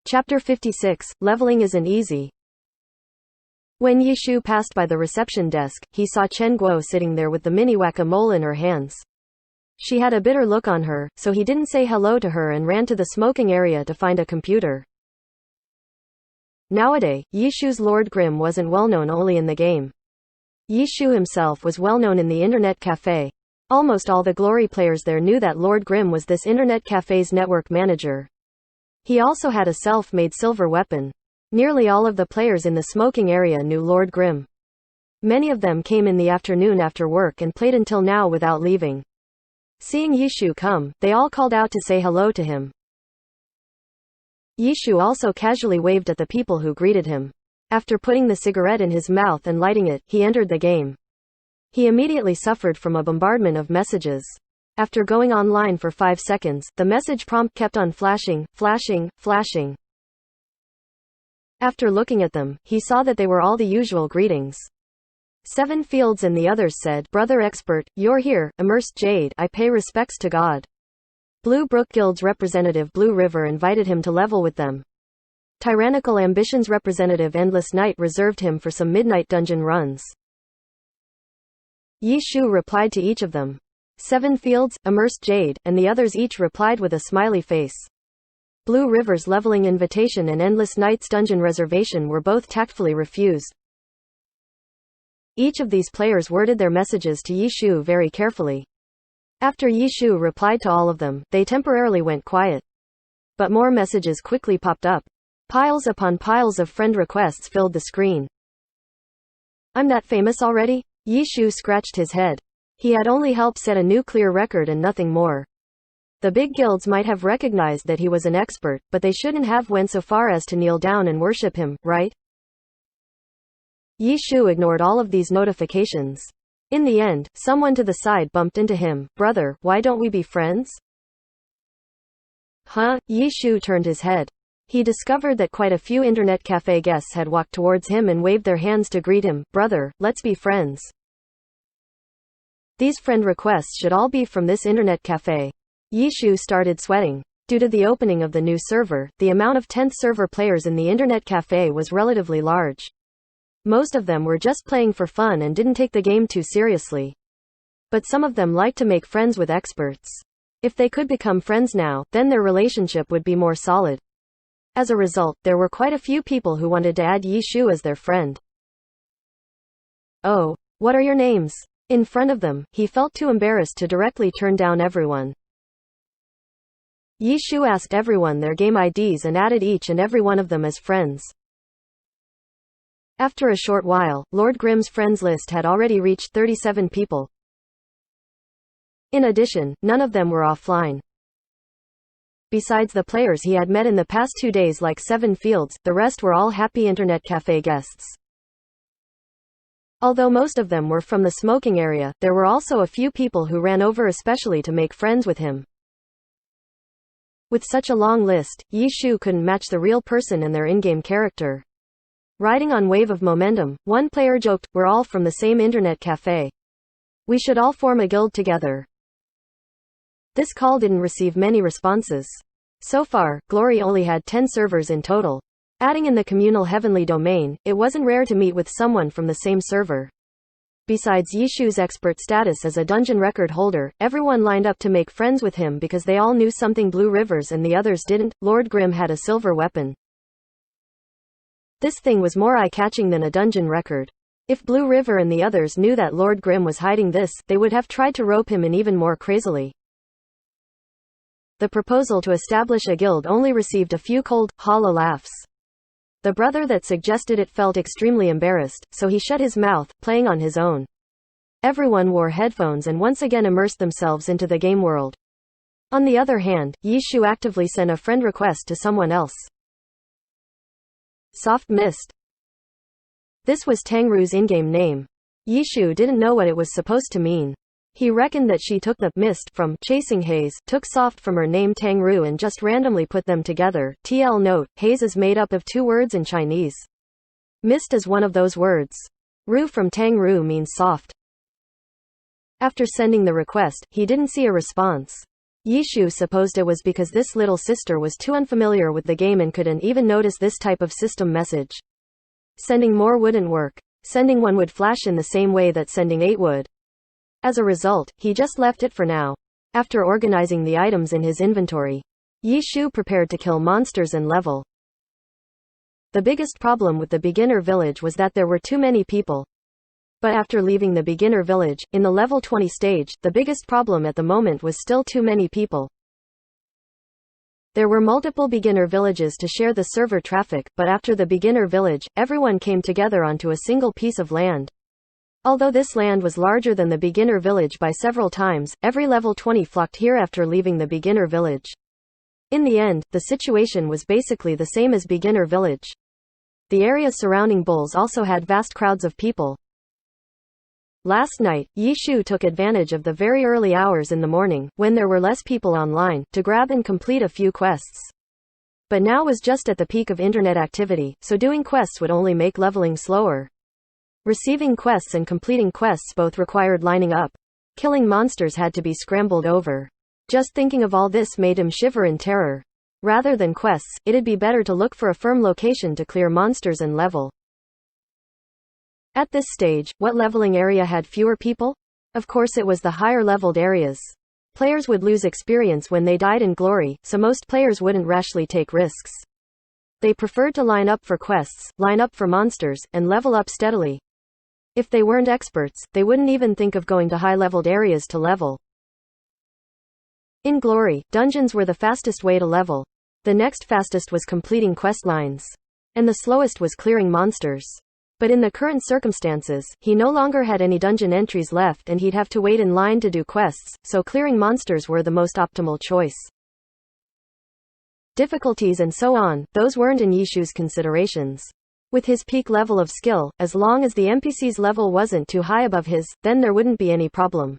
Chapter 56, Leveling Isn't Easy. When Yishu passed by the reception desk, he saw Chen Guo sitting there with the mini whack-a-mole in her hands. She had a bitter look on her, so he didn't say hello to her and ran to the smoking area to find a computer. Nowadays, Yishu's Lord Grimm wasn't well known only in the game. Yishu himself was well known in the internet cafe. Almost all the Glory players there knew that Lord Grimm was this internet cafe's network manager. He also had a self-made silver weapon. Nearly all of the players in the smoking area knew Lord Grimm. Many of them came in the afternoon after work and played until now without leaving. Seeing Yishu come, they all called out to say hello to him. Yishu also casually waved at the people who greeted him. After putting the cigarette in his mouth and lighting it, he entered the game. He immediately suffered from a bombardment of messages. After going online for 5 seconds, the message prompt kept on flashing, flashing, flashing. After looking at them, he saw that they were all the usual greetings. 7 Fields and the others said, "Brother Expert, you're here. Immersed Jade, I pay respects to God." Blue Brook Guild's representative Blue River invited him to level with them. Tyrannical Ambitions representative Endless Night reserved him for some midnight dungeon runs. Yishu replied to each of them. 7 Fields, Immersed Jade, and the others each replied with a smiley face. Blue River's leveling invitation and Endless Night's dungeon reservation were both tactfully refused. Each of these players worded their messages to Yishu very carefully. After Yishu replied to all of them, they temporarily went quiet. But more messages quickly popped up. Piles upon piles of friend requests filled the screen. "I'm that famous already?" Yishu scratched his head. He had only helped set a new clear record and nothing more. The big guilds might have recognized that he was an expert, but they shouldn't have went so far as to kneel down and worship him, right? Yishu ignored all of these notifications. In the end, someone to the side bumped into him. "Brother, why don't we be friends?" Huh? Yishu turned his head. He discovered that quite a few internet cafe guests had walked towards him and waved their hands to greet him. "Brother, let's be friends." These friend requests should all be from this internet cafe. Yishu started sweating. Due to the opening of the new server, the amount of 10th server players in the internet cafe was relatively large. Most of them were just playing for fun and didn't take the game too seriously. But some of them liked to make friends with experts. If they could become friends now, then their relationship would be more solid. As a result, there were quite a few people who wanted to add Yishu as their friend. "Oh, what are your names?" In front of them, he felt too embarrassed to directly turn down everyone. Yishu asked everyone their game IDs and added each and every one of them as friends. After a short while, Lord Grimm's friends list had already reached 37 people. In addition, none of them were offline. Besides the players he had met in the past 2 days like 7 Fields, the rest were all happy internet cafe guests. Although most of them were from the smoking area, there were also a few people who ran over especially to make friends with him. With such a long list, Yishu couldn't match the real person and their in-game character. Riding on wave of momentum, one player joked, "We're all from the same internet cafe. We should all form a guild together." This call didn't receive many responses. So far, Glory only had 10 servers in total. Adding in the communal heavenly domain, it wasn't rare to meet with someone from the same server. Besides Yishu's expert status as a dungeon record holder, everyone lined up to make friends with him because they all knew something Blue Rivers and the others didn't. Lord Grimm had a silver weapon. This thing was more eye-catching than a dungeon record. If Blue River and the others knew that Lord Grimm was hiding this, they would have tried to rope him in even more crazily. The proposal to establish a guild only received a few cold, hollow laughs. The brother that suggested it felt extremely embarrassed, so he shut his mouth, playing on his own. Everyone wore headphones and once again immersed themselves into the game world. On the other hand, Yishu actively sent a friend request to someone else. Soft Mist. This was Tangru's in-game name. Yishu didn't know what it was supposed to mean. He reckoned that she took the mist from chasing haze, took soft from her name Tangru and just randomly put them together. TL note, haze is made up of 2 words in Chinese. Mist is one of those words. Ru from Tangru means soft. After sending the request, he didn't see a response. Yishu supposed it was because this little sister was too unfamiliar with the game and couldn't even notice this type of system message. Sending more wouldn't work. Sending 1 would flash in the same way that sending 8 would. As a result, he just left it for now. After organizing the items in his inventory, Yishu prepared to kill monsters and level. The biggest problem with the beginner village was that there were too many people. But after leaving the beginner village, in the level 20 stage, the biggest problem at the moment was still too many people. There were multiple beginner villages to share the server traffic, but after the beginner village, everyone came together onto a single piece of land. Although this land was larger than the beginner village by several times, every level 20 flocked here after leaving the beginner village. In the end, the situation was basically the same as beginner village. The area surrounding Bulls also had vast crowds of people. Last night, Yishu took advantage of the very early hours in the morning, when there were less people online, to grab and complete a few quests. But now was just at the peak of internet activity, so doing quests would only make leveling slower. Receiving quests and completing quests both required lining up. Killing monsters had to be scrambled over. Just thinking of all this made him shiver in terror. Rather than quests, it'd be better to look for a firm location to clear monsters and level. At this stage, what leveling area had fewer people? Of course it was the higher leveled areas. Players would lose experience when they died in glory, so most players wouldn't rashly take risks. They preferred to line up for quests, line up for monsters, and level up steadily. If they weren't experts, they wouldn't even think of going to high-leveled areas to level. In glory, dungeons were the fastest way to level. The next fastest was completing quest lines. And the slowest was clearing monsters. But in the current circumstances, he no longer had any dungeon entries left and he'd have to wait in line to do quests, so clearing monsters were the most optimal choice. Difficulties and so on, those weren't in Yishu's considerations. With his peak level of skill, as long as the NPC's level wasn't too high above his, then there wouldn't be any problem.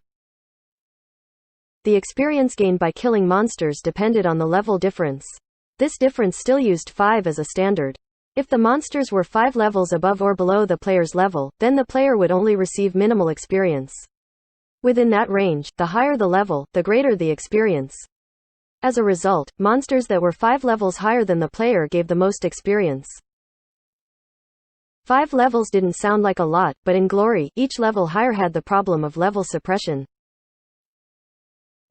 The experience gained by killing monsters depended on the level difference. This difference still used 5 as a standard. If the monsters were 5 levels above or below the player's level, then the player would only receive minimal experience. Within that range, the higher the level, the greater the experience. As a result, monsters that were 5 levels higher than the player gave the most experience. 5 levels didn't sound like a lot, but in glory, each level higher had the problem of level suppression.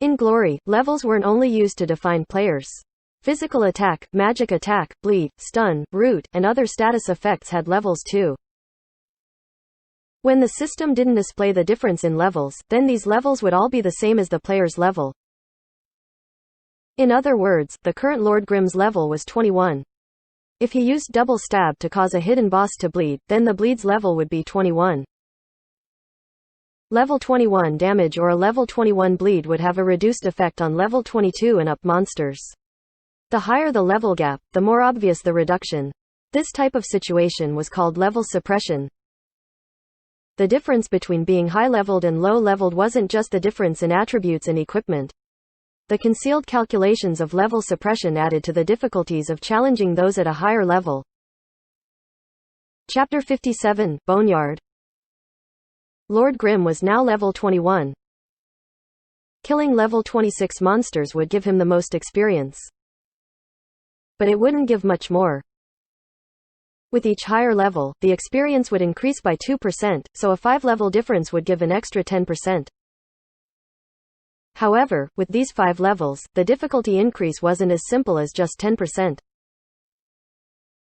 In glory, levels weren't only used to define players. Physical attack, magic attack, bleed, stun, root, and other status effects had levels too. When the system didn't display the difference in levels, then these levels would all be the same as the player's level. In other words, the current Lord Grimm's level was 21. If he used double stab to cause a hidden boss to bleed, then the bleed's level would be 21. Level 21 damage or a level 21 bleed would have a reduced effect on level 22 and up monsters. The higher the level gap, the more obvious the reduction. This type of situation was called level suppression. The difference between being high-leveled and low-leveled wasn't just the difference in attributes and equipment. The concealed calculations of level suppression added to the difficulties of challenging those at a higher level. Chapter 57, Boneyard. Lord Grimm was now level 21. Killing level 26 monsters would give him the most experience. But it wouldn't give much more. With each higher level, the experience would increase by 2%, so a 5-level difference would give an extra 10%. However, with these 5 levels, the difficulty increase wasn't as simple as just 10%.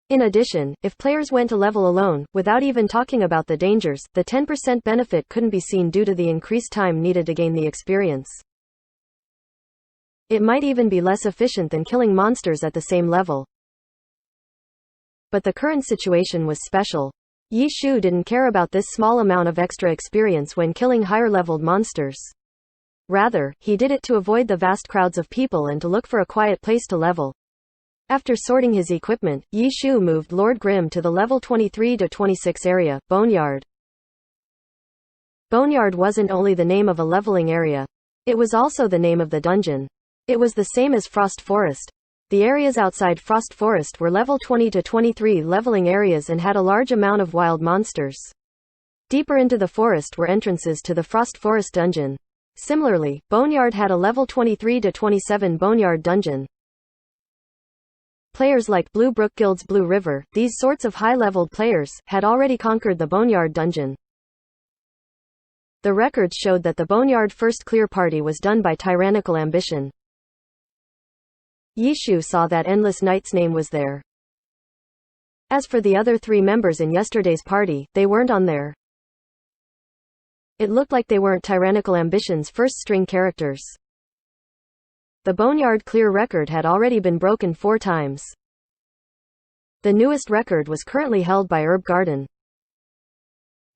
In addition, if players went to level alone, without even talking about the dangers, the 10% benefit couldn't be seen due to the increased time needed to gain the experience. It might even be less efficient than killing monsters at the same level. But the current situation was special. Yishu didn't care about this small amount of extra experience when killing higher-leveled monsters. Rather, he did it to avoid the vast crowds of people and to look for a quiet place to level. After sorting his equipment, Yishu moved Lord Grimm to the level 23 to 26 area, Boneyard. Boneyard wasn't only the name of a leveling area. It was also the name of the dungeon. It was the same as Frost Forest. The areas outside Frost Forest were level 20 to 23 leveling areas and had a large amount of wild monsters. Deeper into the forest were entrances to the Frost Forest dungeon. Similarly, Boneyard had a level 23 to 27 Boneyard dungeon. Players like Blue Brook Guild's Blue River, these sorts of high-leveled players, had already conquered the Boneyard dungeon. The records showed that the Boneyard first clear party was done by tyrannical ambition. Yishu saw that Endless Night's name was there. As for the other 3 members in yesterday's party, they weren't on there. It looked like they weren't tyrannical ambition's first-string characters. The Boneyard clear record had already been broken 4 times. The newest record was currently held by Herb Garden.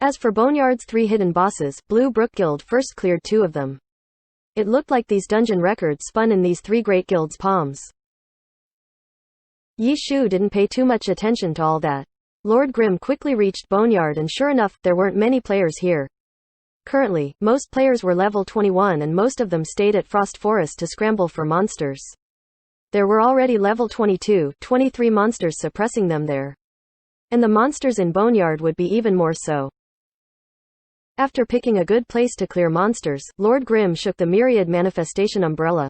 As for Boneyard's 3 hidden bosses, Blue Brook Guild first cleared 2 of them. It looked like these dungeon records spun in these 3 great guilds' palms. Yishu didn't pay too much attention to all that. Lord Grimm quickly reached Boneyard and sure enough, there weren't many players here. Currently, most players were level 21 and most of them stayed at Frost Forest to scramble for monsters. There were already level 22, 23 monsters suppressing them there. And the monsters in Boneyard would be even more so. After picking a good place to clear monsters, Lord Grimm shook the Myriad Manifestation Umbrella.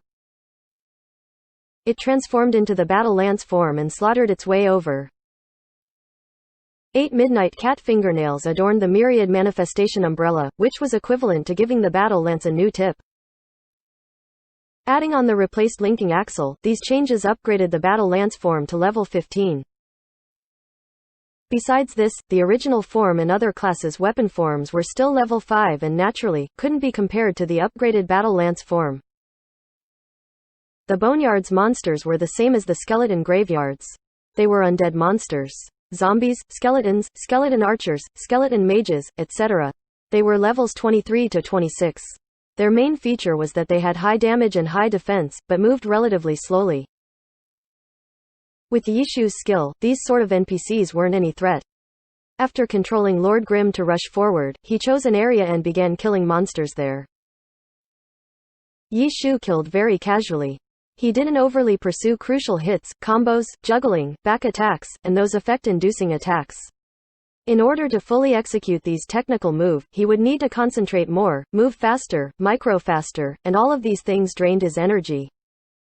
It transformed into the Battle Lance form and slaughtered its way over. 8 midnight cat fingernails adorned the Myriad Manifestation Umbrella, which was equivalent to giving the Battle Lance a new tip. Adding on the replaced linking axle, these changes upgraded the Battle Lance form to level 15. Besides this, the original form and other classes' weapon forms were still level 5 and naturally, couldn't be compared to the upgraded Battle Lance form. The Boneyard's monsters were the same as the skeleton graveyards. They were undead monsters. Zombies, skeletons, skeleton archers, skeleton mages, etc. They were levels 23 to 26. Their main feature was that they had high damage and high defense, but moved relatively slowly. With Yishu's skill, these sort of NPCs weren't any threat. After controlling Lord Grimm to rush forward, he chose an area and began killing monsters there. Yishu killed very casually. He didn't overly pursue crucial hits, combos, juggling, back attacks, and those effect-inducing attacks. In order to fully execute these technical moves, he would need to concentrate more, move faster, micro faster, and all of these things drained his energy.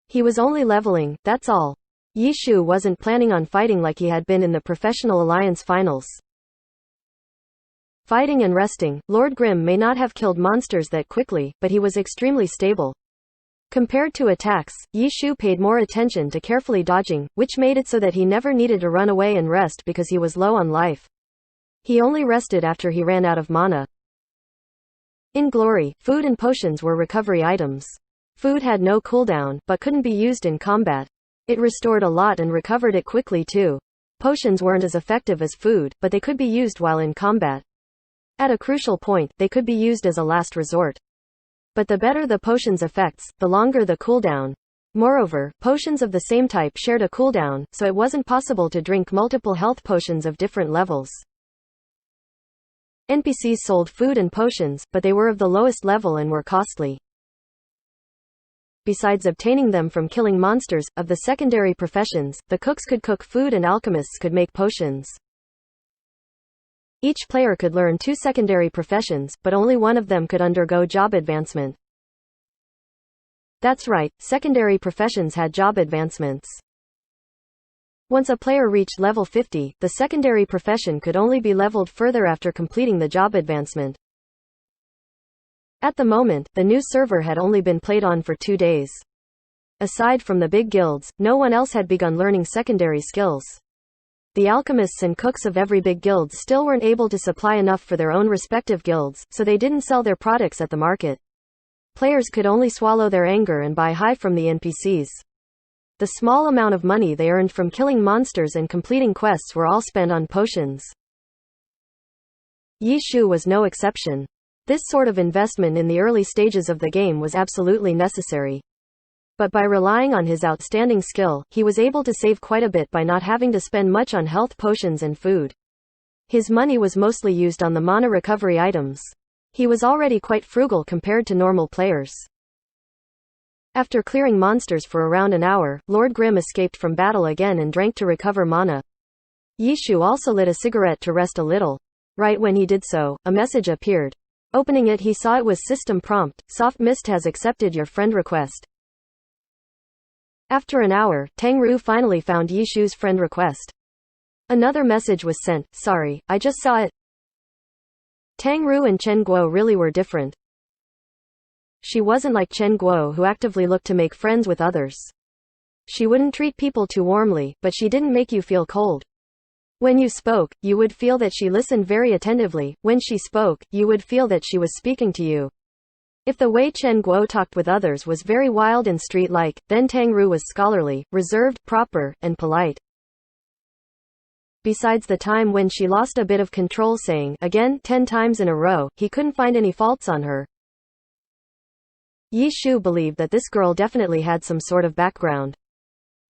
He was only leveling, that's all. Yishu wasn't planning on fighting like he had been in the Professional Alliance finals. Fighting and resting, Lord Grimm may not have killed monsters that quickly, but he was extremely stable. Compared to attacks, Yishu paid more attention to carefully dodging, which made it so that he never needed to run away and rest because he was low on life. He only rested after he ran out of mana. In Glory, food and potions were recovery items. Food had no cooldown, but couldn't be used in combat. It restored a lot and recovered it quickly too. Potions weren't as effective as food, but they could be used while in combat. At a crucial point, they could be used as a last resort. But the better the potion's effects, the longer the cooldown. Moreover, potions of the same type shared a cooldown, so it wasn't possible to drink multiple health potions of different levels. NPCs sold food and potions, but they were of the lowest level and were costly. Besides obtaining them from killing monsters, of the secondary professions, the cooks could cook food and alchemists could make potions. Each player could learn 2 secondary professions, but only one of them could undergo job advancement. That's right, secondary professions had job advancements. Once a player reached level 50, the secondary profession could only be leveled further after completing the job advancement. At the moment, the new server had only been played on for 2 days. Aside from the big guilds, no one else had begun learning secondary skills. The alchemists and cooks of every big guild still weren't able to supply enough for their own respective guilds, so they didn't sell their products at the market. Players could only swallow their anger and buy high from the NPCs. The small amount of money they earned from killing monsters and completing quests were all spent on potions. Yishu was no exception. This sort of investment in the early stages of the game was absolutely necessary. But by relying on his outstanding skill, he was able to save quite a bit by not having to spend much on health potions and food. His money was mostly used on the mana recovery items. He was already quite frugal compared to normal players. After clearing monsters for around an hour, Lord Grimm escaped from battle again and drank to recover mana. Yishu also lit a cigarette to rest a little. Right when he did so, a message appeared. Opening it, he saw it was system prompt: Soft Mist has accepted your friend request. After an hour, Tang Ru finally found Yi Shu's friend request. Another message was sent: sorry, I just saw it. Tang Ru and Chen Guo really were different. She wasn't like Chen Guo, who actively looked to make friends with others. She wouldn't treat people too warmly, but she didn't make you feel cold. When you spoke, you would feel that she listened very attentively. When she spoke, you would feel that she was speaking to you. If the way Chen Guo talked with others was very wild and street-like, then Tang Ru was scholarly, reserved, proper, and polite. Besides the time when she lost a bit of control saying, again, 10 times in a row, he couldn't find any faults on her. Yi Shu believed that this girl definitely had some sort of background.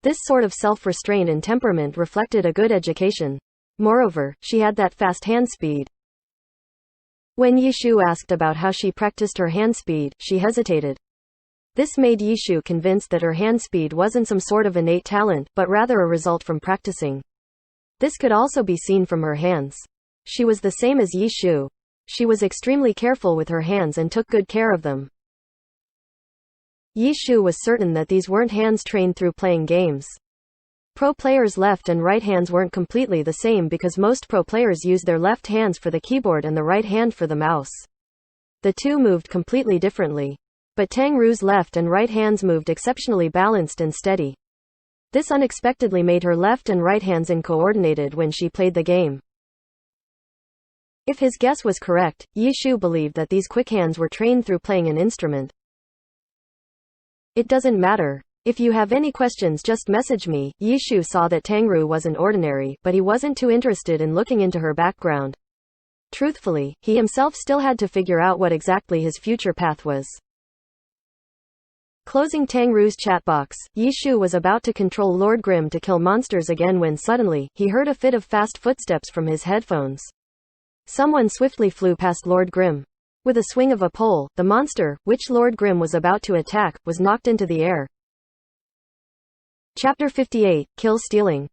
This sort of self-restraint and temperament reflected a good education. Moreover, she had that fast hand speed. When Yi Shu asked about how she practiced her hand speed, she hesitated. This made Yi Shu convinced that her hand speed wasn't some sort of innate talent, but rather a result from practicing. This could also be seen from her hands. She was the same as Yi Shu. She was extremely careful with her hands and took good care of them. Yi Shu was certain that these weren't hands trained through playing games. Pro players' left and right hands weren't completely the same because most pro players use their left hands for the keyboard and the right hand for the mouse. The two moved completely differently. But Tang Ru's left and right hands moved exceptionally balanced and steady. This unexpectedly made her left and right hands uncoordinated when she played the game. If his guess was correct, Yi Shu believed that these quick hands were trained through playing an instrument. It doesn't matter. If you have any questions, just message me. Yi Shu saw that Tang Ru wasn't ordinary, but he wasn't too interested in looking into her background. Truthfully, he himself still had to figure out what exactly his future path was. Closing Tang Ru's chat box, Yi Shu was about to control Lord Grimm to kill monsters again when suddenly, he heard a fit of fast footsteps from his headphones. Someone swiftly flew past Lord Grimm. With a swing of a pole, the monster, which Lord Grimm was about to attack, was knocked into the air. Chapter 58, Kill Stealing.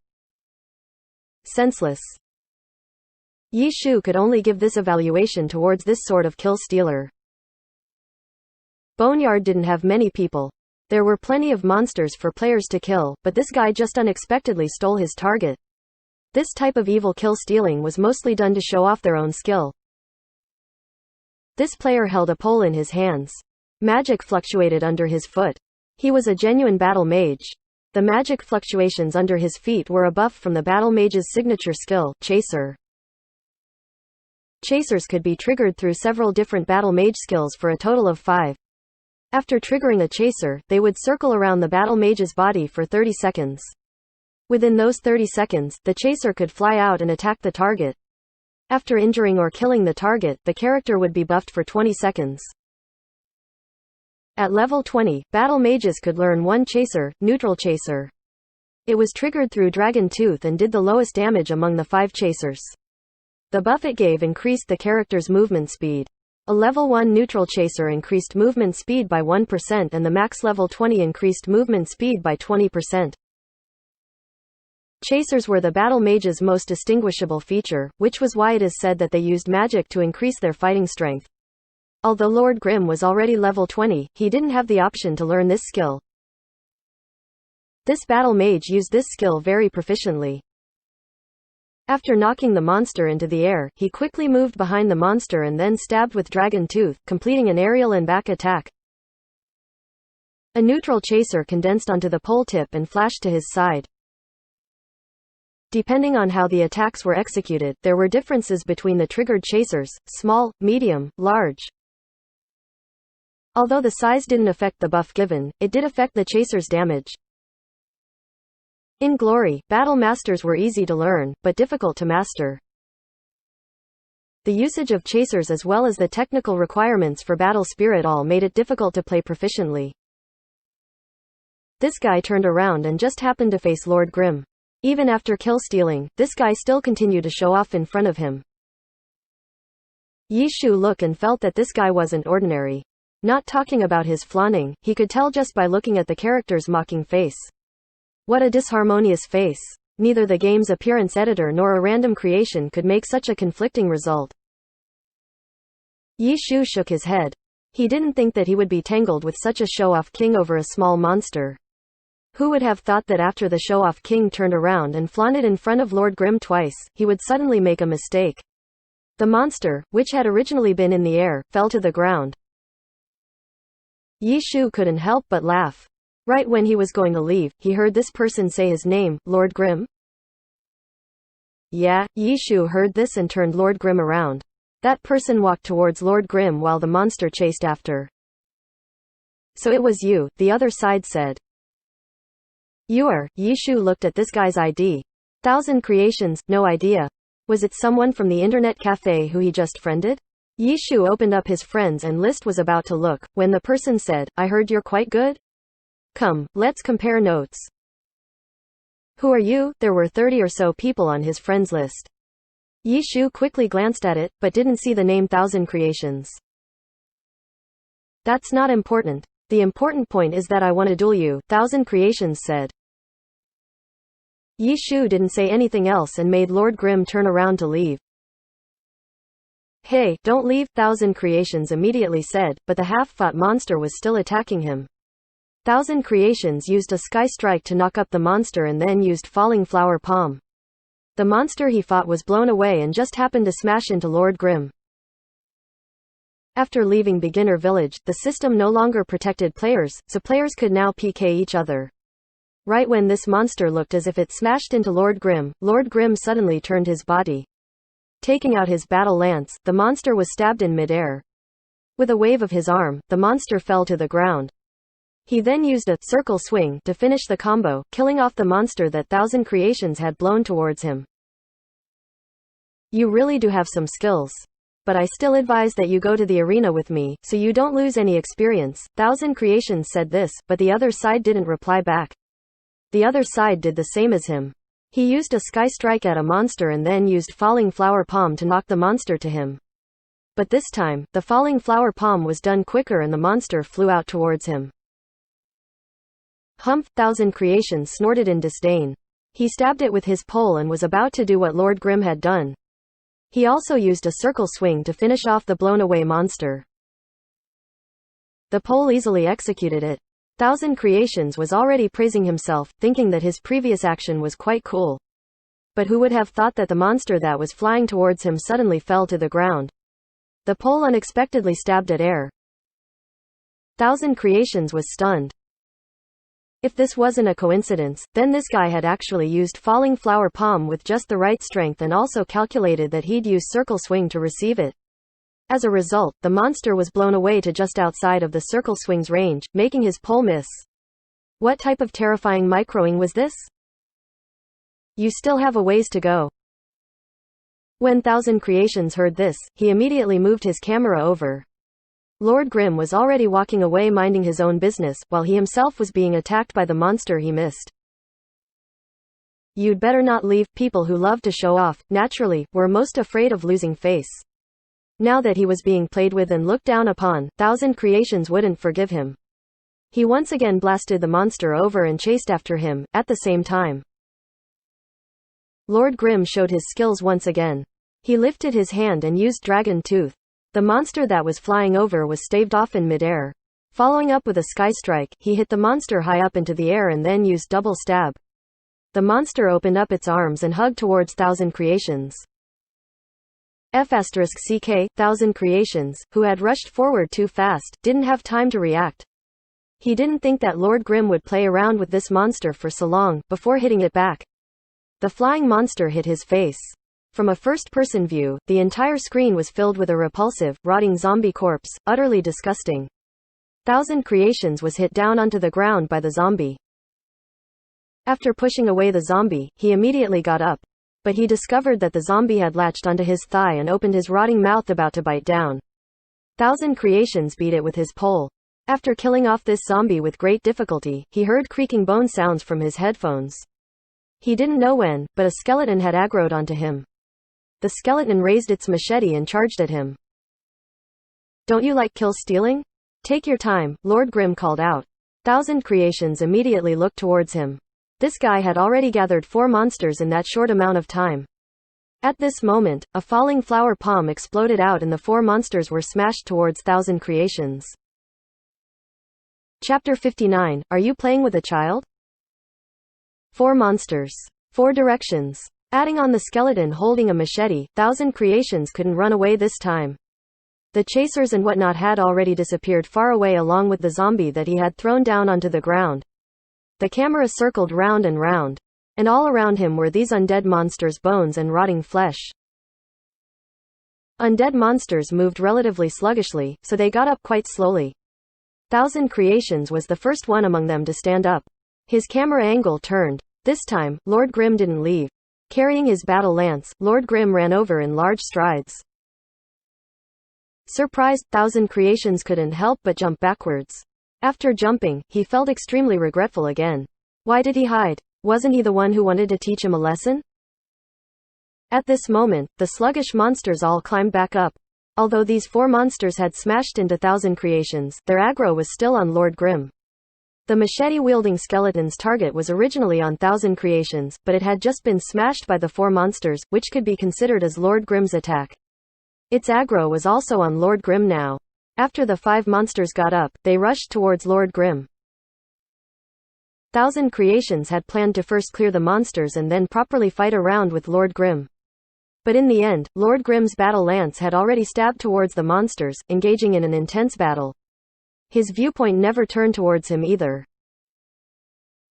Senseless. Yi Shu could only give this evaluation towards this sort of kill stealer. Boneyard didn't have many people. There were plenty of monsters for players to kill, but this guy just unexpectedly stole his target. This type of evil kill stealing was mostly done to show off their own skill. This player held a pole in his hands. Magic fluctuated under his foot. He was a genuine battle mage. The magic fluctuations under his feet were a buff from the battle mage's signature skill, Chaser. Chasers could be triggered through several different battle mage skills for a total of 5. After triggering a chaser, they would circle around the battle mage's body for 30 seconds. Within those 30 seconds, the chaser could fly out and attack the target. After injuring or killing the target, the character would be buffed for 20 seconds. At level 20, battle mages could learn one chaser, Neutral Chaser. It was triggered through Dragon Tooth and did the lowest damage among the 5 chasers. The buff it gave increased the character's movement speed. A level 1 Neutral Chaser increased movement speed by 1% and the max level 20 increased movement speed by 20%. Chasers were the battle mage's most distinguishable feature, which was why it is said that they used magic to increase their fighting strength. Although Lord Grimm was already level 20, he didn't have the option to learn this skill. This battle mage used this skill very proficiently. After knocking the monster into the air, he quickly moved behind the monster and then stabbed with Dragon Tooth, completing an aerial and back attack. A neutral chaser condensed onto the pole tip and flashed to his side. Depending on how the attacks were executed, there were differences between the triggered chasers: small, medium, large. Although the size didn't affect the buff given, it did affect the chaser's damage. In Glory, battle masters were easy to learn, but difficult to master. The usage of chasers as well as the technical requirements for battle spirit all made it difficult to play proficiently. This guy turned around and just happened to face Lord Grimm. Even after kill stealing, this guy still continued to show off in front of him. Yi Shu looked and felt that this guy wasn't ordinary. Not talking about his flaunting, he could tell just by looking at the character's mocking face. What a disharmonious face. Neither the game's appearance editor nor a random creation could make such a conflicting result. Yi Shu shook his head. He didn't think that he would be tangled with such a show-off king over a small monster. Who would have thought that after the show-off king turned around and flaunted in front of Lord Grimm twice, he would suddenly make a mistake? The monster, which had originally been in the air, fell to the ground. Yi Shu couldn't help but laugh. Right when he was going to leave, he heard this person say his name, Lord Grimm. Yeah, Yi Shu heard this and turned Lord Grimm around. That person walked towards Lord Grimm while the monster chased after. So it was you, the other side said. You are. Yi Shu looked at this guy's ID. 1000 Creations, no idea. Was it someone from the internet cafe who he just friended? Yi Shu opened up his friends and list was about to look, when the person said, I heard you're quite good? Come, let's compare notes. Who are you? There were 30 or so people on his friends list. Yi Shu quickly glanced at it, but didn't see the name 1000 Creations. That's not important. The important point is that I want to duel you, 1000 Creations said. Yi Shu didn't say anything else and made Lord Grimm turn around to leave. Hey, don't leave, 1000 Creations immediately said, but the half-fought monster was still attacking him. 1000 Creations used a sky strike to knock up the monster and then used falling flower palm. The monster he fought was blown away and just happened to smash into Lord Grimm. After leaving Beginner Village, the system no longer protected players, so players could now PK each other. Right when this monster looked as if it smashed into Lord Grimm suddenly turned his body. Taking out his battle lance, the monster was stabbed in midair. With a wave of his arm, the monster fell to the ground. He then used a circle swing to finish the combo, killing off the monster that 1000 Creations had blown towards him. You really do have some skills. But I still advise that you go to the arena with me, so you don't lose any experience. 1000 Creations said this, but the other side didn't reply back. The other side did the same as him. He used a sky strike at a monster and then used falling flower palm to knock the monster to him. But this time, the falling flower palm was done quicker and the monster flew out towards him. Humph, 1000 Creations snorted in disdain. He stabbed it with his pole and was about to do what Lord Grimm had done. He also used a circle swing to finish off the blown-away monster. The pole easily executed it. 1000 Creations was already praising himself, thinking that his previous action was quite cool. But who would have thought that the monster that was flying towards him suddenly fell to the ground? The pole unexpectedly stabbed at air. 1000 Creations was stunned. If this wasn't a coincidence, then this guy had actually used falling flower palm with just the right strength and also calculated that he'd use circle swing to receive it. As a result, the monster was blown away to just outside of the circle swing's range, making his pole miss. What type of terrifying microing was this? You still have a ways to go. When 1000 Creations heard this, he immediately moved his camera over. Lord Grimm was already walking away minding his own business, while he himself was being attacked by the monster he missed. You'd better not leave. People who love to show off, naturally, were most afraid of losing face. Now that he was being played with and looked down upon, 1000 Creations wouldn't forgive him. He once again blasted the monster over and chased after him, at the same time. Lord Grimm showed his skills once again. He lifted his hand and used Dragon Tooth. The monster that was flying over was staved off in midair. Following up with a sky strike, he hit the monster high up into the air and then used double stab. The monster opened up its arms and hugged towards 1000 Creations. F***ck, 1000 Creations, who had rushed forward too fast, didn't have time to react. He didn't think that Lord Grimm would play around with this monster for so long, before hitting it back. The flying monster hit his face. From a first-person view, the entire screen was filled with a repulsive, rotting zombie corpse, utterly disgusting. 1000 Creations was hit down onto the ground by the zombie. After pushing away the zombie, he immediately got up. But he discovered that the zombie had latched onto his thigh and opened his rotting mouth about to bite down. 1000 Creations beat it with his pole. After killing off this zombie with great difficulty, he heard creaking bone sounds from his headphones. He didn't know when, but a skeleton had aggroed onto him. The skeleton raised its machete and charged at him. Don't you like kill stealing? Take your time, Lord Grimm called out. 1000 Creations immediately looked towards him. This guy had already gathered 4 monsters in that short amount of time. At this moment, a falling flower palm exploded out and the 4 monsters were smashed towards Thousand Creations. Chapter 59. Are you playing with a child? 4 monsters. 4 directions. Adding on the skeleton holding a machete, Thousand Creations couldn't run away this time. The chasers and whatnot had already disappeared far away along with the zombie that he had thrown down onto the ground. The camera circled round and round. And all around him were these undead monsters' bones and rotting flesh. Undead monsters moved relatively sluggishly, so they got up quite slowly. Thousand Creations was the first one among them to stand up. His camera angle turned. This time, Lord Grimm didn't leave. Carrying his battle lance, Lord Grimm ran over in large strides. Surprised, Thousand Creations couldn't help but jump backwards. After jumping, he felt extremely regretful again. Why did he hide? Wasn't he the one who wanted to teach him a lesson? At this moment, the sluggish monsters all climbed back up. Although these 4 monsters had smashed into Thousand Creations, their aggro was still on Lord Grimm. The machete-wielding skeleton's target was originally on Thousand Creations, but it had just been smashed by the 4 monsters, which could be considered as Lord Grimm's attack. Its aggro was also on Lord Grimm now. After the 5 monsters got up, they rushed towards Lord Grimm. Thousand Creations had planned to first clear the monsters and then properly fight around with Lord Grimm. But in the end, Lord Grimm's battle lance had already stabbed towards the monsters, engaging in an intense battle. His viewpoint never turned towards him either.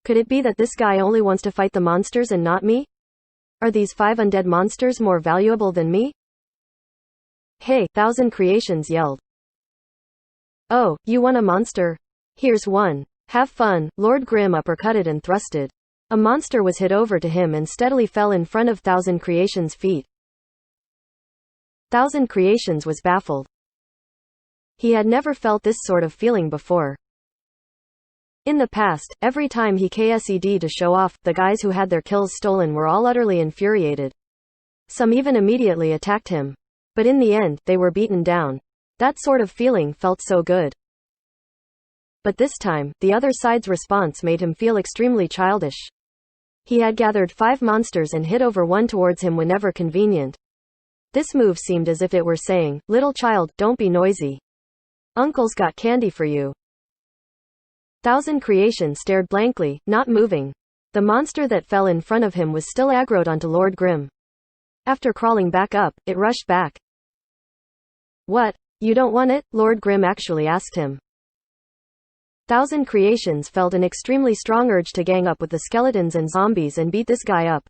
Could it be that this guy only wants to fight the monsters and not me? Are these 5 undead monsters more valuable than me? Hey, Thousand Creations yelled. Oh, you want a monster? Here's one. Have fun. Lord Grimm uppercutted and thrusted. A monster was hit over to him and steadily fell in front of Thousand Creations' feet. Thousand Creations was baffled. He had never felt this sort of feeling before. In the past, every time he KSED to show off, the guys who had their kills stolen were all utterly infuriated. Some even immediately attacked him. But in the end, they were beaten down. That sort of feeling felt so good. But this time, the other side's response made him feel extremely childish. He had gathered 5 monsters and hit over one towards him whenever convenient. This move seemed as if it were saying, "Little child, don't be noisy. Uncle's got candy for you." Thousand Creations stared blankly, not moving. The monster that fell in front of him was still aggroed onto Lord Grimm. After crawling back up, it rushed back. What? You don't want it? Lord Grimm actually asked him. Thousand Creations felt an extremely strong urge to gang up with the skeletons and zombies and beat this guy up.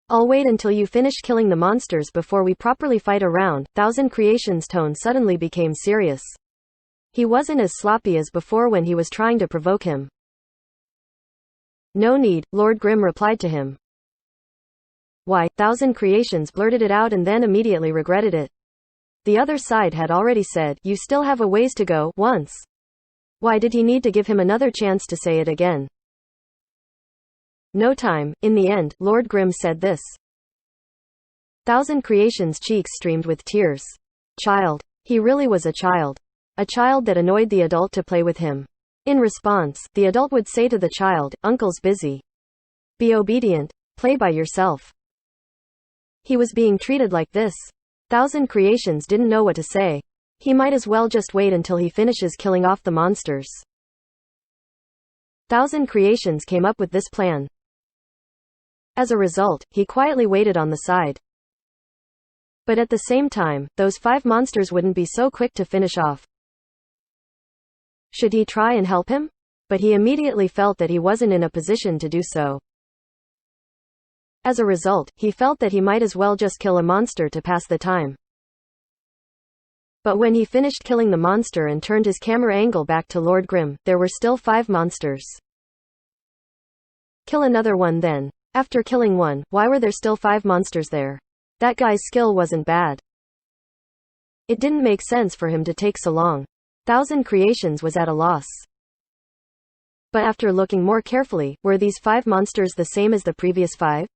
I'll wait until you finish killing the monsters before we properly fight around. Thousand Creations' tone suddenly became serious. He wasn't as sloppy as before when he was trying to provoke him. No need, Lord Grimm replied to him. Why? Thousand Creations blurted it out and then immediately regretted it. The other side had already said, "You still have a ways to go," once. Why did he need to give him another chance to say it again? No time. In the end, Lord Grimm said this. Thousand Creations' cheeks streamed with tears. Child. He really was a child. A child that annoyed the adult to play with him. In response, the adult would say to the child, "Uncle's busy. Be obedient. Play by yourself." He was being treated like this. Thousand Creations didn't know what to say. He might as well just wait until he finishes killing off the monsters. Thousand Creations came up with this plan. As a result, he quietly waited on the side. But at the same time, those 5 monsters wouldn't be so quick to finish off. Should he try and help him? But he immediately felt that he wasn't in a position to do so. As a result, he felt that he might as well just kill a monster to pass the time. But when he finished killing the monster and turned his camera angle back to Lord Grimm, there were still 5 monsters. Kill another one then. After killing one, why were there still 5 monsters there? That guy's skill wasn't bad. It didn't make sense for him to take so long. Thousand Creations was at a loss. But after looking more carefully, were these 5 monsters the same as the previous 5?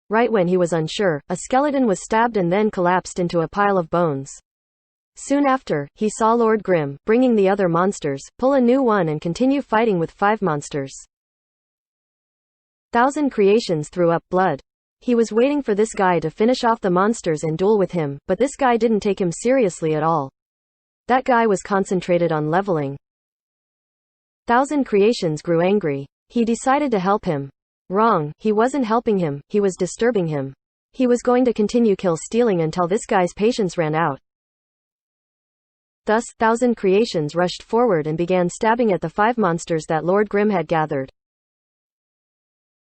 Right when he was unsure, a skeleton was stabbed and then collapsed into a pile of bones. Soon after, he saw Lord Grimm, bringing the other monsters, pull a new one and continue fighting with 5 monsters. Thousand Creations threw up blood. He was waiting for this guy to finish off the monsters and duel with him, but this guy didn't take him seriously at all. That guy was concentrated on leveling. Thousand Creations grew angry. He decided to help him. Wrong, he wasn't helping him, he was disturbing him. He was going to continue kill stealing until this guy's patience ran out. Thus, Thousand Creations rushed forward and began stabbing at the 5 monsters that Lord Grimm had gathered.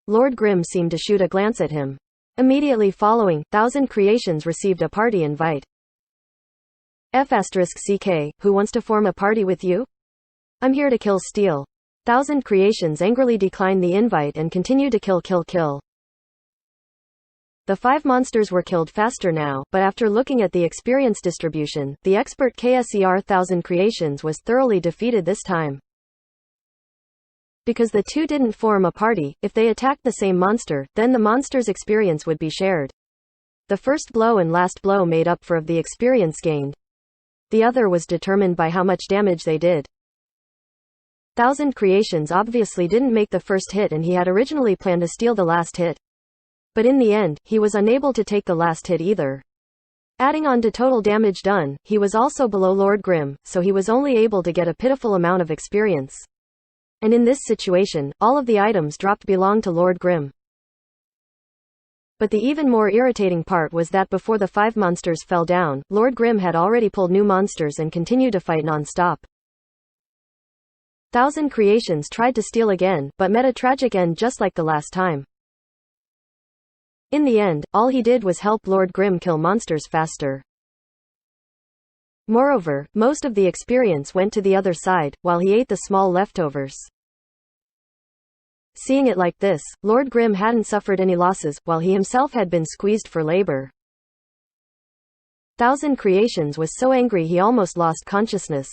Lord Grimm seemed to shoot a glance at him. Immediately following, Thousand Creations received a party invite. F*CK, who wants to form a party with you? I'm here to kill steal. Thousand Creations angrily declined the invite and continued to kill. The 5 monsters were killed faster now, but after looking at the experience distribution, the expert KSER Thousand Creations was thoroughly defeated this time. Because the two didn't form a party, if they attacked the same monster, then the monster's experience would be shared. The first blow and last blow made up for of the experience gained. The other was determined by how much damage they did. Thousand Creations obviously didn't make the first hit and he had originally planned to steal the last hit. But in the end, he was unable to take the last hit either. Adding on to total damage done, he was also below Lord Grimm, so he was only able to get a pitiful amount of experience. And in this situation, all of the items dropped belonged to Lord Grimm. But the even more irritating part was that before the 5 monsters fell down, Lord Grimm had already pulled new monsters and continued to fight non-stop. Thousand Creations tried to steal again, but met a tragic end just like the last time. In the end, all he did was help Lord Grimm kill monsters faster. Moreover, most of the experience went to the other side, while he ate the small leftovers. Seeing it like this, Lord Grimm hadn't suffered any losses, while he himself had been squeezed for labor. Thousand Creations was so angry he almost lost consciousness.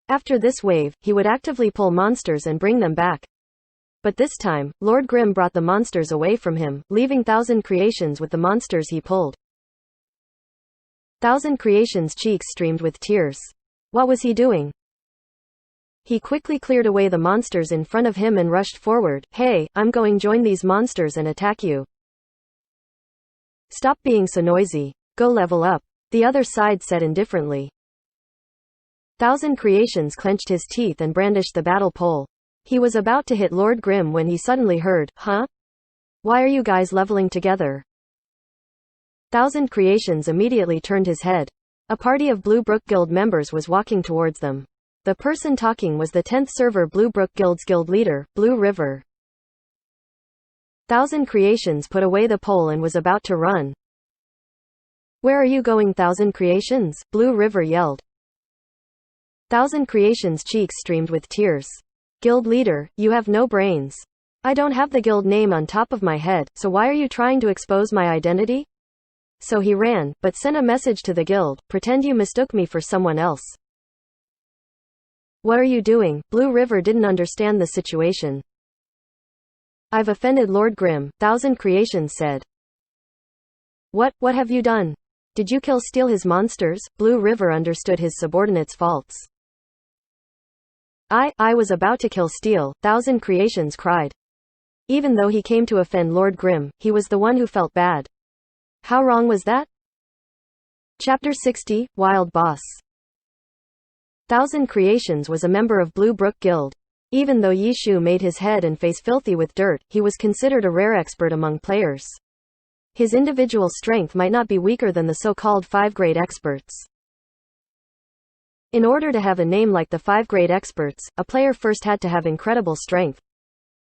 After this wave, he would actively pull monsters and bring them back. But this time, Lord Grimm brought the monsters away from him, leaving Thousand Creations with the monsters he pulled. Thousand Creations' cheeks streamed with tears. What was he doing? He quickly cleared away the monsters in front of him and rushed forward. Hey, I'm going to join these monsters and attack you. Stop being so noisy. Go level up. The other side said indifferently. Thousand Creations clenched his teeth and brandished the battle pole. He was about to hit Lord Grimm when he suddenly heard, huh? Why are you guys leveling together? Thousand Creations immediately turned his head. A party of Blue Brook Guild members was walking towards them. The person talking was the 10th server Blue Brook Guild's guild leader, Blue River. Thousand Creations put away the pole and was about to run. Where are you going, Thousand Creations? Blue River yelled. Thousand Creations' cheeks streamed with tears. Guild leader, you have no brains. I don't have the guild name on top of my head, so why are you trying to expose my identity? So he ran, but sent a message to the guild, pretend you mistook me for someone else. What are you doing? Blue River didn't understand the situation. I've offended Lord Grimm, Thousand Creations said. What have you done? Did you steal his monsters? Blue River understood his subordinate's faults. I was about to steal, Thousand Creations cried. Even though he came to offend Lord Grimm, he was the one who felt bad. How wrong was that? Chapter 60, Wild Boss. Thousand Creations was a member of Blue Brook Guild. Even though Yishu made his head and face filthy with dirt, he was considered a rare expert among players. His individual strength might not be weaker than the so-called 5-grade experts. In order to have a name like the 5-grade experts, a player first had to have incredible strength.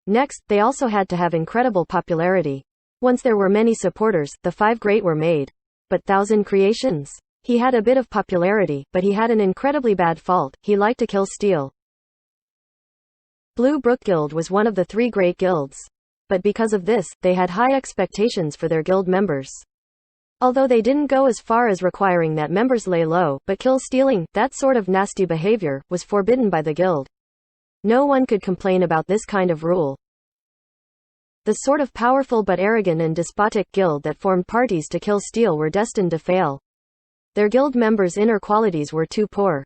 Next, they also had to have incredible popularity. Once there were many supporters, the 5-grade were made. But Thousand Creations? He had a bit of popularity, but he had an incredibly bad fault: he liked to steal. Blue Brook Guild was one of the 3 great guilds. But because of this, they had high expectations for their guild members. Although they didn't go as far as requiring that members lay low, but stealing, that sort of nasty behavior, was forbidden by the guild. No one could complain about this kind of rule. The sort of powerful but arrogant and despotic guild that formed parties to steal were destined to fail. Their guild members' inner qualities were too poor.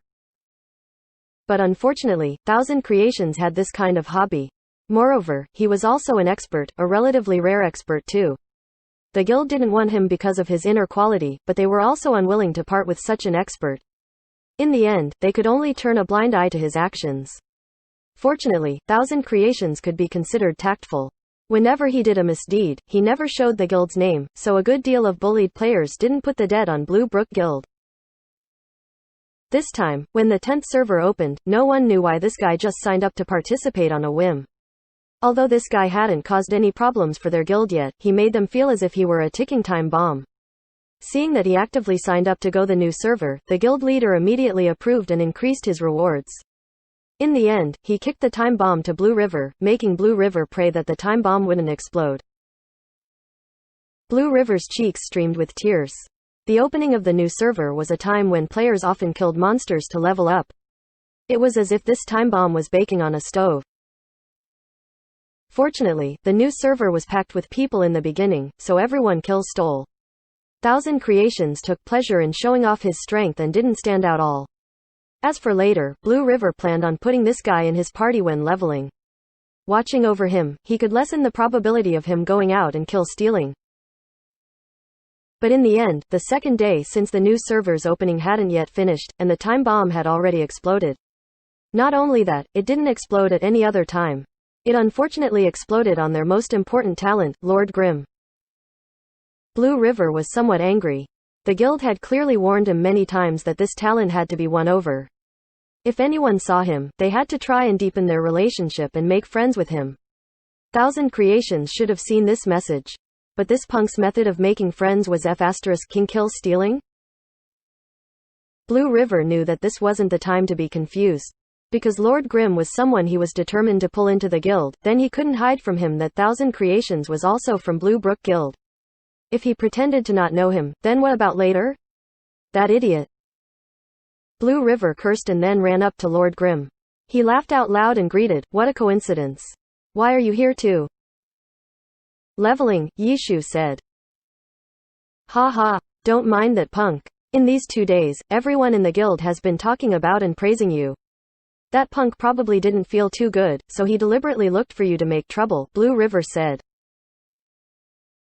But unfortunately, Thousand Creations had this kind of hobby. Moreover, he was also an expert, a relatively rare expert too. The guild didn't want him because of his inner quality, but they were also unwilling to part with such an expert. In the end, they could only turn a blind eye to his actions. Fortunately, Thousand Creations could be considered tactful. Whenever he did a misdeed, he never showed the guild's name, so a good deal of bullied players didn't put the dead on Blue Brook Guild. This time, when the 10th server opened, no one knew why this guy just signed up to participate on a whim. Although this guy hadn't caused any problems for their guild yet, he made them feel as if he were a ticking time bomb. Seeing that he actively signed up to go the new server, the guild leader immediately approved and increased his rewards. In the end, he kicked the time bomb to Blue River, making Blue River pray that the time bomb wouldn't explode. Blue River's cheeks streamed with tears. The opening of the new server was a time when players often killed monsters to level up. It was as if this time bomb was baking on a stove. Fortunately, the new server was packed with people in the beginning, so everyone stole. Thousand Creations took pleasure in showing off his strength and didn't stand out all. As for later, Blue River planned on putting this guy in his party when leveling. Watching over him, he could lessen the probability of him going out and stealing. But in the end, the second day since the new server's opening hadn't yet finished, and the time bomb had already exploded. Not only that, it didn't explode at any other time. It unfortunately exploded on their most important talent, Lord Grimm. Blue River was somewhat angry. The guild had clearly warned him many times that this talent had to be won over. If anyone saw him, they had to try and deepen their relationship and make friends with him. Thousand Creations should have seen this message. But this punk's method of making friends was King kill stealing? Blue River knew that this wasn't the time to be confused. Because Lord Grimm was someone he was determined to pull into the guild, then he couldn't hide from him that Thousand Creations was also from Blue Brook Guild. If he pretended to not know him, then what about later? That idiot. Blue River cursed and then ran up to Lord Grimm. He laughed out loud and greeted, "What a coincidence. Why are you here too?" "Leveling," Yishu said. "Ha ha, don't mind that punk. In these 2 days, everyone in the guild has been talking about and praising you. That punk probably didn't feel too good, so he deliberately looked for you to make trouble," Blue River said.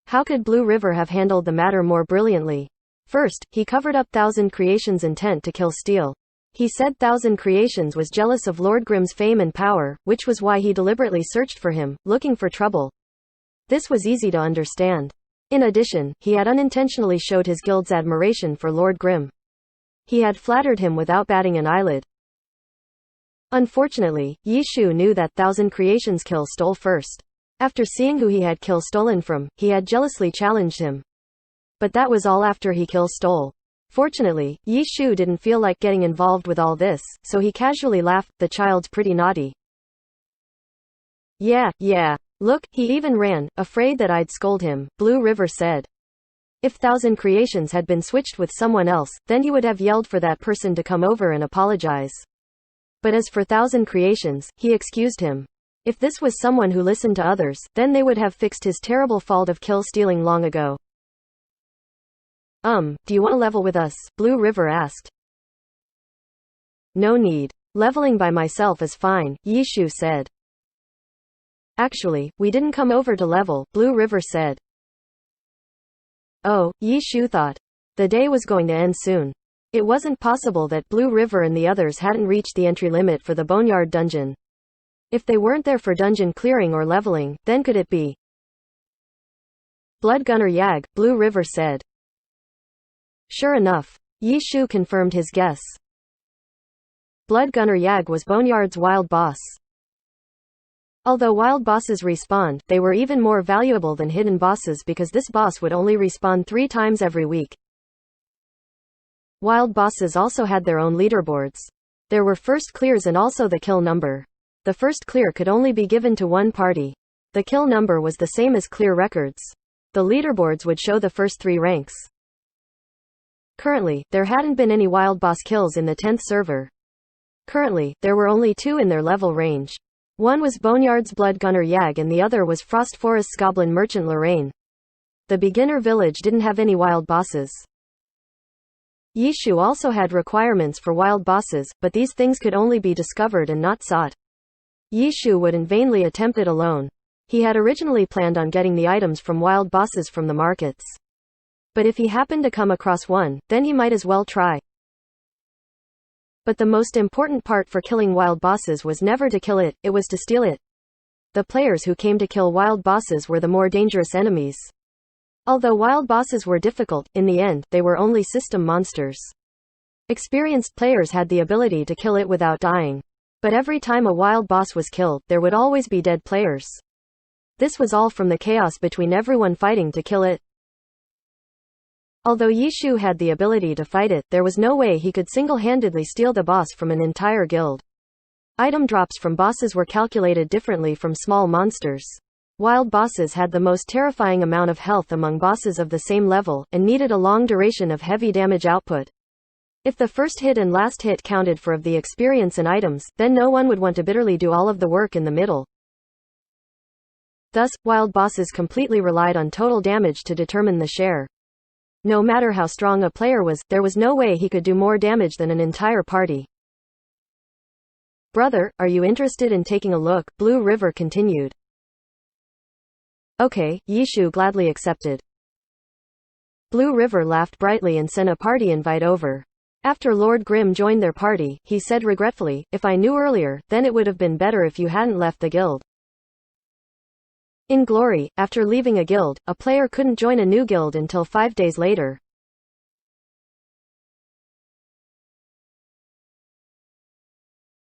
How could Blue River have handled the matter more brilliantly? First, he covered up Thousand Creations' intent to steal. He said Thousand Creations was jealous of Lord Grimm's fame and power, which was why he deliberately searched for him, looking for trouble. This was easy to understand. In addition, he had unintentionally showed his guild's admiration for Lord Grimm. He had flattered him without batting an eyelid. Unfortunately, Yishu knew that Thousand Creations stole first. After seeing who he had stolen from, he had jealously challenged him. But that was all after he stole. Fortunately, Yishu didn't feel like getting involved with all this, so he casually laughed, "The child's pretty naughty." Yeah. Look, he even ran, afraid that I'd scold him," Blue River said. If Thousand Creations had been switched with someone else, then he would have yelled for that person to come over and apologize. But as for Thousand Creations, he excused him. If this was someone who listened to others, then they would have fixed his terrible fault of stealing long ago. Do you want to level with us?" Blue River asked. "No need. Leveling by myself is fine," Yishu said. "Actually, we didn't come over to level," Blue River said. Oh, Yishu thought. The day was going to end soon. It wasn't possible that Blue River and the others hadn't reached the entry limit for the Boneyard Dungeon. If they weren't there for dungeon clearing or leveling, then could it be Blood Gunner Yag, Blue River said. Sure enough. Yishu confirmed his guess. Blood Gunner Yag was Boneyard's wild boss. Although wild bosses respawned, they were even more valuable than hidden bosses because this boss would only respawn 3 times every week. Wild bosses also had their own leaderboards. There were first clears and also the kill number. The first clear could only be given to one party. The kill number was the same as clear records. The leaderboards would show the first 3 ranks. Currently, there hadn't been any wild boss kills in the 10th server. Currently, there were only 2 in their level range. One was Boneyard's Blood Gunner Yag and the other was Frost Forest's Goblin Merchant Lorraine. The beginner village didn't have any wild bosses. Yishu also had requirements for wild bosses, but these things could only be discovered and not sought. Yishu wouldn't vainly attempt it alone. He had originally planned on getting the items from wild bosses from the markets. But if he happened to come across one, then he might as well try. But the most important part for killing wild bosses was never to kill it, it was to steal it. The players who came to kill wild bosses were the more dangerous enemies. Although wild bosses were difficult, in the end, they were only system monsters. Experienced players had the ability to kill it without dying. But every time a wild boss was killed, there would always be dead players. This was all from the chaos between everyone fighting to kill it. Although Yishu had the ability to fight it, there was no way he could single-handedly steal the boss from an entire guild. Item drops from bosses were calculated differently from small monsters. Wild bosses had the most terrifying amount of health among bosses of the same level, and needed a long duration of heavy damage output. If the first hit and last hit counted for of the experience and items, then no one would want to bitterly do all of the work in the middle. Thus, wild bosses completely relied on total damage to determine the share. No matter how strong a player was, there was no way he could do more damage than an entire party. Brother, are you interested in taking a look? Blue River continued. Okay, Yishu gladly accepted. Blue River laughed brightly and sent a party invite over. After Lord Grimm joined their party, he said regretfully, if I knew earlier, then it would have been better if you hadn't left the guild. In Glory, after leaving a guild, a player couldn't join a new guild until 5 days later.